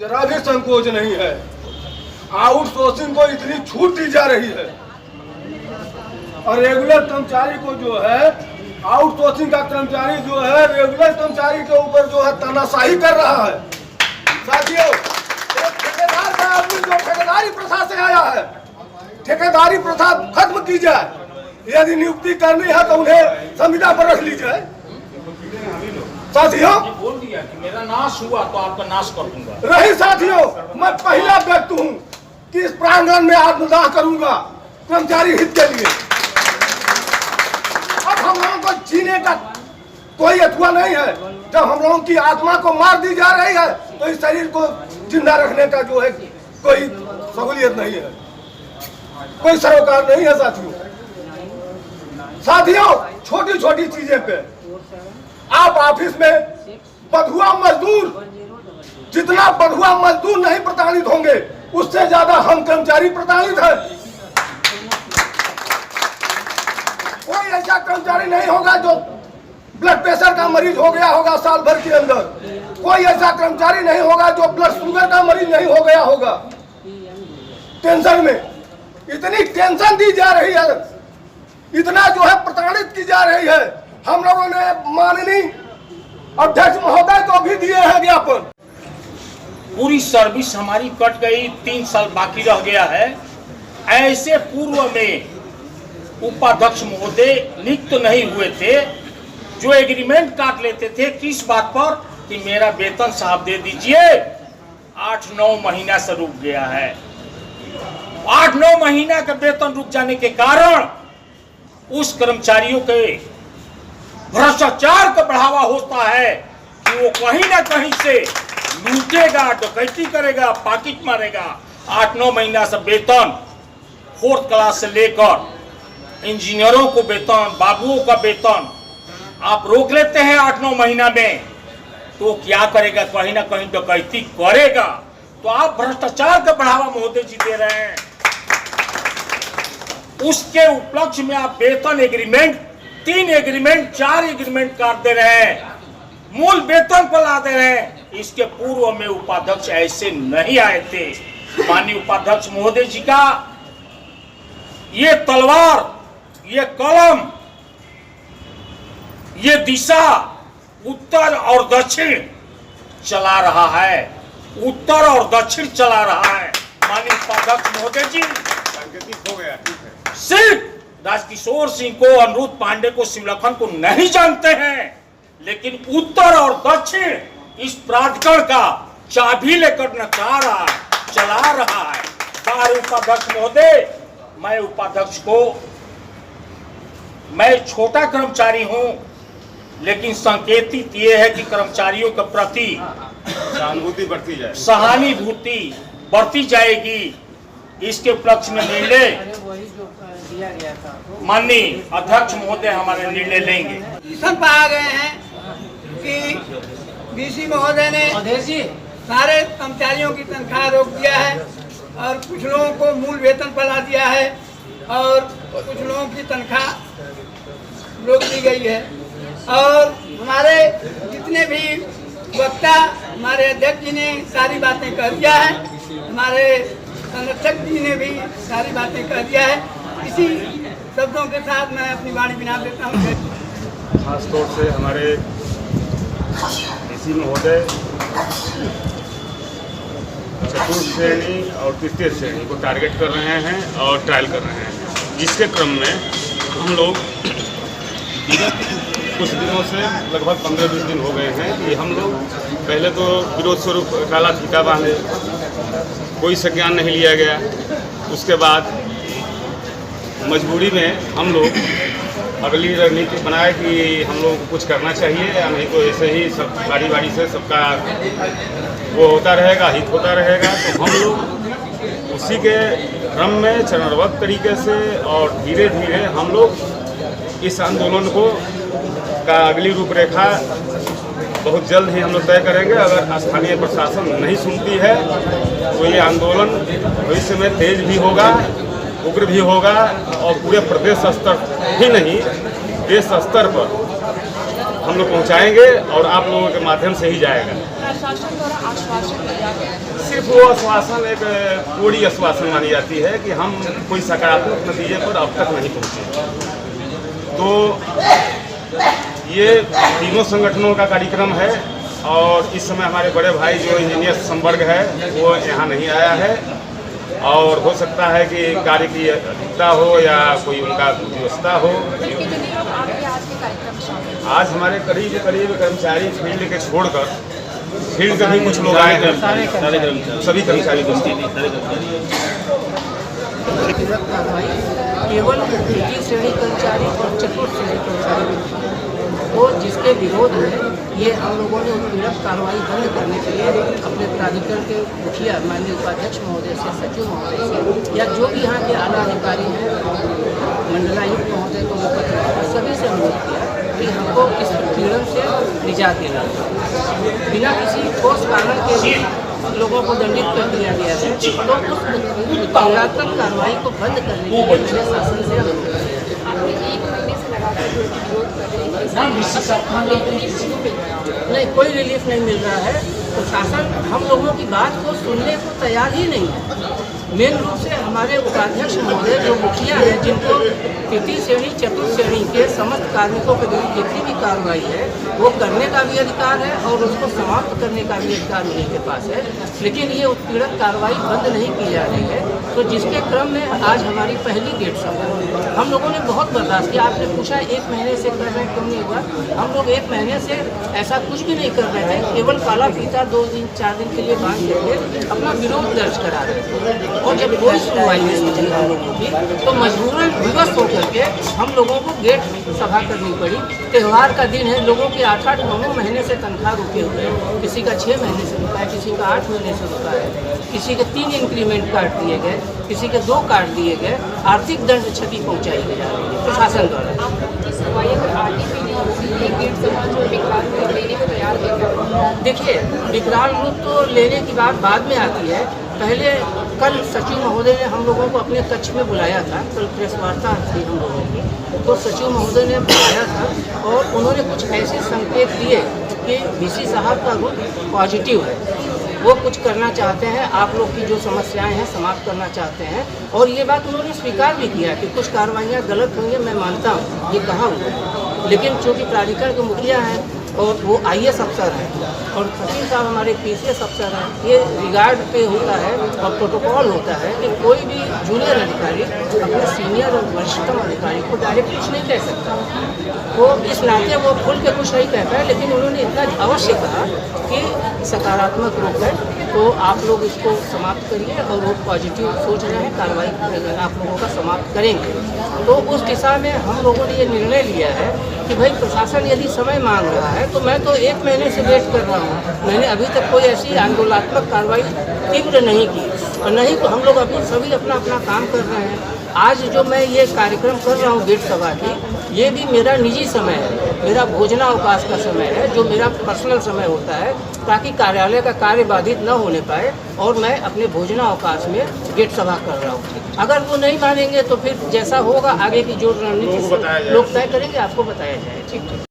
जरा भी संकोच नहीं है। आउटसोर्सिंग को इतनी छूट दी जा रही है और रेगुलर कर्मचारी को जो है, आउटसोर्सिंग का कर्मचारी जो है रेगुलर कर्मचारी के ऊपर जो है तानाशाही कर रहा है। साथियों, ठेकेदार का आदमी जो ठेकेदारी प्रथा से आया है, ठेकेदारी प्रथा खत्म की जाए। यदि नियुक्ति करनी है तो उन्हें संविदा पर रख ली जाए। साथियों, बोल दिया कि मेरा नाश हुआ तो आपका नाश कर दूंगा। रही साथियों, मैं पहला व्यक्ति हूं कि इस प्रांगण में आत्मदाह करूंगा कर्मचारी हित के लिए। अब हम लोगों को जीने का कोई अथवा नहीं है। जब हम लोगों की आत्मा को मार दी जा रही है तो इस शरीर को जिंदा रखने का जो है कोई सहूलियत नहीं है, कोई सरोकार नहीं है। साथियों, छोटी छोटी चीजें पे आप ऑफिस में बंधुआ मजदूर, जितना बंधुआ मजदूर नहीं प्रताड़ित होंगे उससे ज्यादा हम कर्मचारी प्रताड़ित हैं। कोई ऐसा कर्मचारी नहीं होगा जो ब्लड प्रेशर का मरीज हो गया होगा साल भर के अंदर। कोई ऐसा कर्मचारी नहीं होगा जो ब्लड शुगर का मरीज नहीं हो गया होगा। टेंशन में इतनी टेंशन दी जा रही है, इतना जो है प्रताड़ित की जा रही है। हम लोगों ने माननीय अध्यक्ष महोदय को भी दिए हैं ज्ञापन। पूरी सर्विस हमारी कट गई, 3 साल बाकी रह गया है। ऐसे पूर्व में उपाध्यक्ष महोदय नियुक्त नहीं हुए थे, जो एग्रीमेंट काट लेते थे। किस बात पर? कि मेरा वेतन साहब दे दीजिए। 8-9 महीना से रुक गया है। 8-9 महीना का वेतन रुक जाने के कारण उस कर्मचारियों के भ्रष्टाचार का बढ़ावा होता है कि वो कहीं ना कहीं से लूटेगा, डकैती करेगा, पाकिट मारेगा। 8-9 महीना से वेतन 4th क्लास से लेकर इंजीनियरों को वेतन, बाबुओं का वेतन आप रोक लेते हैं 8-9 महीना में, तो क्या करेगा? कहीं ना कहीं डकैती करेगा। तो आप भ्रष्टाचार का बढ़ावा महोदय जी दे रहे हैं। उसके उपलक्ष्य में आप वेतन एग्रीमेंट 3 एग्रीमेंट 4 एग्रीमेंट काट दे रहे हैं, मूल वेतन पर ला दे रहे हैं। इसके पूर्व में उपाध्यक्ष ऐसे नहीं आए थे। माननीय उपाध्यक्ष महोदय जी का ये तलवार, ये कलम, ये दिशा उत्तर और दक्षिण चला रहा है, उत्तर और दक्षिण चला रहा है। माननीय उपाध्यक्ष महोदय जी सांकेतिक हो गया। सिर्फ राजकिशोर सिंह को, अनिरुद्ध पांडे को, शिवलखन को नहीं जानते हैं, लेकिन उत्तर और दक्षिण इस प्राधिकरण का चाबी लेकर नचा रहा है, चला रहा है। उपाध्यक्ष महोदय, मैं उपाध्यक्ष को, मैं छोटा कर्मचारी हूं, लेकिन संकेतित ये है कि कर्मचारियों के प्रति सहानुभूति बढ़ती जाए, सहानुभूति बढ़ती जाएगी। इसके उपलक्ष्य में निर्णय माननीय अध्यक्ष महोदय हमारे निर्णय लेंगे। सब आ गए हैं कि डीसी महोदय ने सारे कर्मचारियों की तनख्वाह रोक दिया है और कुछ लोगों को मूल वेतन पर ला दिया है और कुछ लोगों की तनख्वाह रोक दी गई है। और हमारे जितने भी वक्ता, हमारे अध्यक्ष जी ने सारी बातें कह दिया है, हमारे संरक्षक जी ने भी सारी बातें कह दिया है। इसी शब्दों के साथ मैं अपनी वाणी विराम देता हूँ। खासतौर से हमारे डीसी महोदय चतुर्थ श्रेणी और तृतीय श्रेणी को टारगेट कर रहे हैं और ट्रायल कर रहे हैं, जिसके क्रम में हम लोग कुछ दिनों से लगभग 15-20 दिन हो गए हैं कि हम लोग पहले तो विरोध स्वरूप काला फीता बांधे, कोई संज्ञान नहीं लिया गया। उसके बाद मजबूरी में हम लोग अगली रणनीति बनाए कि हम लोग को कुछ करना चाहिए, या नहीं तो ऐसे ही सब बारी बारी से सबका वो होता रहेगा, हित होता रहेगा। तो हम लोग उसी के क्रम में चरणबद्ध तरीके से और धीरे धीरे हम लोग इस आंदोलन को का अगली रूपरेखा बहुत जल्द ही हम लोग तय करेंगे। अगर स्थानीय प्रशासन नहीं सुनती है तो ये आंदोलन भविष्य में तेज भी होगा, उग्र भी होगा और पूरे प्रदेश स्तर ही नहीं देश स्तर पर हम लोग पहुंचाएंगे और आप लोगों के माध्यम से ही जाएगा। प्रशासन द्वारा आश्वासन दिया गया, सिर्फ वो आश्वासन एक कोड़ी आश्वासन मानी जाती है कि हम कोई सकारात्मक नतीजे पर अब तक नहीं पहुँचे। तो ये तीनों संगठनों का कार्यक्रम है और इस समय हमारे बड़े भाई जो इंजीनियर संवर्ग है वो यहाँ नहीं आया है और हो सकता है कि कार्य की अधिकता हो या कोई उनका व्यवस्था हो। आज हमारे करीब कर्मचारी फील्ड के छोड़कर फील्ड के भी कुछ लोग आए हैं, सभी कर्मचारी केवल तृतीय श्रेणी कर्मचारी और चतुर्थ श्रेणी कर्मचारी को जिसके विरोध में ये हम लोगों ने उत्पीड़क कार्रवाई बंद करने के लिए अपने प्राधिकरण के मुखिया माननीय उपाध्यक्ष महोदय से, सचिव महोदय से या जो भी यहाँ के आला अधिकारी हैं, मंडलायुक्त महोदय को मुख्य सभी से अनुरोध किया कि हमको इस उत्पीड़न से निजात दिला। बिना किसी ठोस कारण के लोगों को दंडित कर दिया गया है, तो उस उत्पीड़नात्मक कार्रवाई को बंद करने के लिए मैंने शासन से अनुरोध किया। नहीं, कोई रिलीफ नहीं मिल रहा है। प्रशासन हम लोगों की बात को सुनने को तैयार ही नहीं है। मेन रूप से हमारे उपाध्यक्ष महोदय जो मुखिया हैं, जिनको तृतीय श्रेणी चतुर्थ श्रेणी के समस्त कार्मिकों के विरुद्ध जितनी भी कार्रवाई है वो करने का भी अधिकार है और उसको समाप्त करने का भी अधिकार उनके पास है, लेकिन ये उत्पीड़क कार्रवाई बंद नहीं की जा रही है। तो जिसके क्रम में आज हमारी पहली गेट सभा हम लोगों ने बहुत बर्दाश्त किया। आपने पूछा 1 महीने से कर रहे हैं, क्यों नहीं हुआ? हम लोग 1 महीने से ऐसा कुछ भी नहीं कर रहे थे, केवल काला फीता 2 दिन 4 दिन के लिए बांध करके अपना विरोध दर्ज करा रहे थे। और जब कोई सुनवाई नहीं हुई हम लोगों की, तो मजबूरन विवश होकर के हम लोगों को गेट सभा करनी पड़ी। त्यौहार का दिन है, लोगों के 8-8, 9-9 महीने से तनख्वाह रुके हुए हैं, किसी का 6 महीने से रुका है, किसी का 8 महीने से रुका है, किसी के 3 इंक्रीमेंट काट दिए गए, किसी के 2 काट दिए गए, आर्थिक दंड क्षति पहुँचाई गई जा रही है प्रशासन द्वारा। देखिए, विकराल रूप तो लेने की बात बाद में आती है। पहले कल सचिव महोदय ने हम लोगों को अपने कक्ष में बुलाया था, कल प्रेस वार्ता थी हम लोगों की, तो सचिव महोदय ने बुलाया था और उन्होंने कुछ ऐसे संकेत दिए कि वीसी साहब का रूप पॉजिटिव है, वो कुछ करना चाहते हैं, आप लोग की जो समस्याएं हैं समाप्त करना चाहते हैं। और ये बात उन्होंने स्वीकार भी किया कि कुछ कार्रवाइयाँ गलत हुई हैं, मैं मानता हूँ, ये कहा हुआ। लेकिन चूँकि प्राधिकरण के मुखिया हैं और वो IAS अफसर हैं और सचिव साहब हमारे PCS अफसर हैं, ये रिगार्ड पे होता है और प्रोटोकॉल होता है कि कोई भी जूनियर अधिकारी अपने सीनियर और वरिष्ठतम अधिकारी को डायरेक्ट कुछ नहीं कह सकता। वो इस नाते वो खुल के कुछ नहीं कहता है, लेकिन उन्होंने इतना अवश्य कहा कि सकारात्मक रूप है, तो आप लोग इसको समाप्त करिए और वो पॉजिटिव सोच रहे हैं, कार्रवाई आप लोगों का समाप्त करेंगे। तो उस दिशा में हम लोगों ने ये निर्णय लिया है कि भाई प्रशासन यदि समय मांग रहा है तो मैं तो 1 महीने से वेट कर रहा हूँ, मैंने अभी तक कोई ऐसी आंदोलनात्मक कार्रवाई तीव्र नहीं की और नहीं तो हम लोग अभी सभी अपना अपना काम कर रहे हैं। आज जो मैं ये कार्यक्रम कर रहा हूँ गेट सभा की, ये भी मेरा निजी समय है, मेरा भोजनावकाश का समय है, जो मेरा पर्सनल समय होता है, ताकि कार्यालय का कार्य बाधित न होने पाए और मैं अपने भोजनावकाश में गेट सभा कर रहा हूँ। अगर वो नहीं मानेंगे तो फिर जैसा होगा आगे की जो रणनीति लोग तय करेंगे, आपको बताया जाए। ठीक।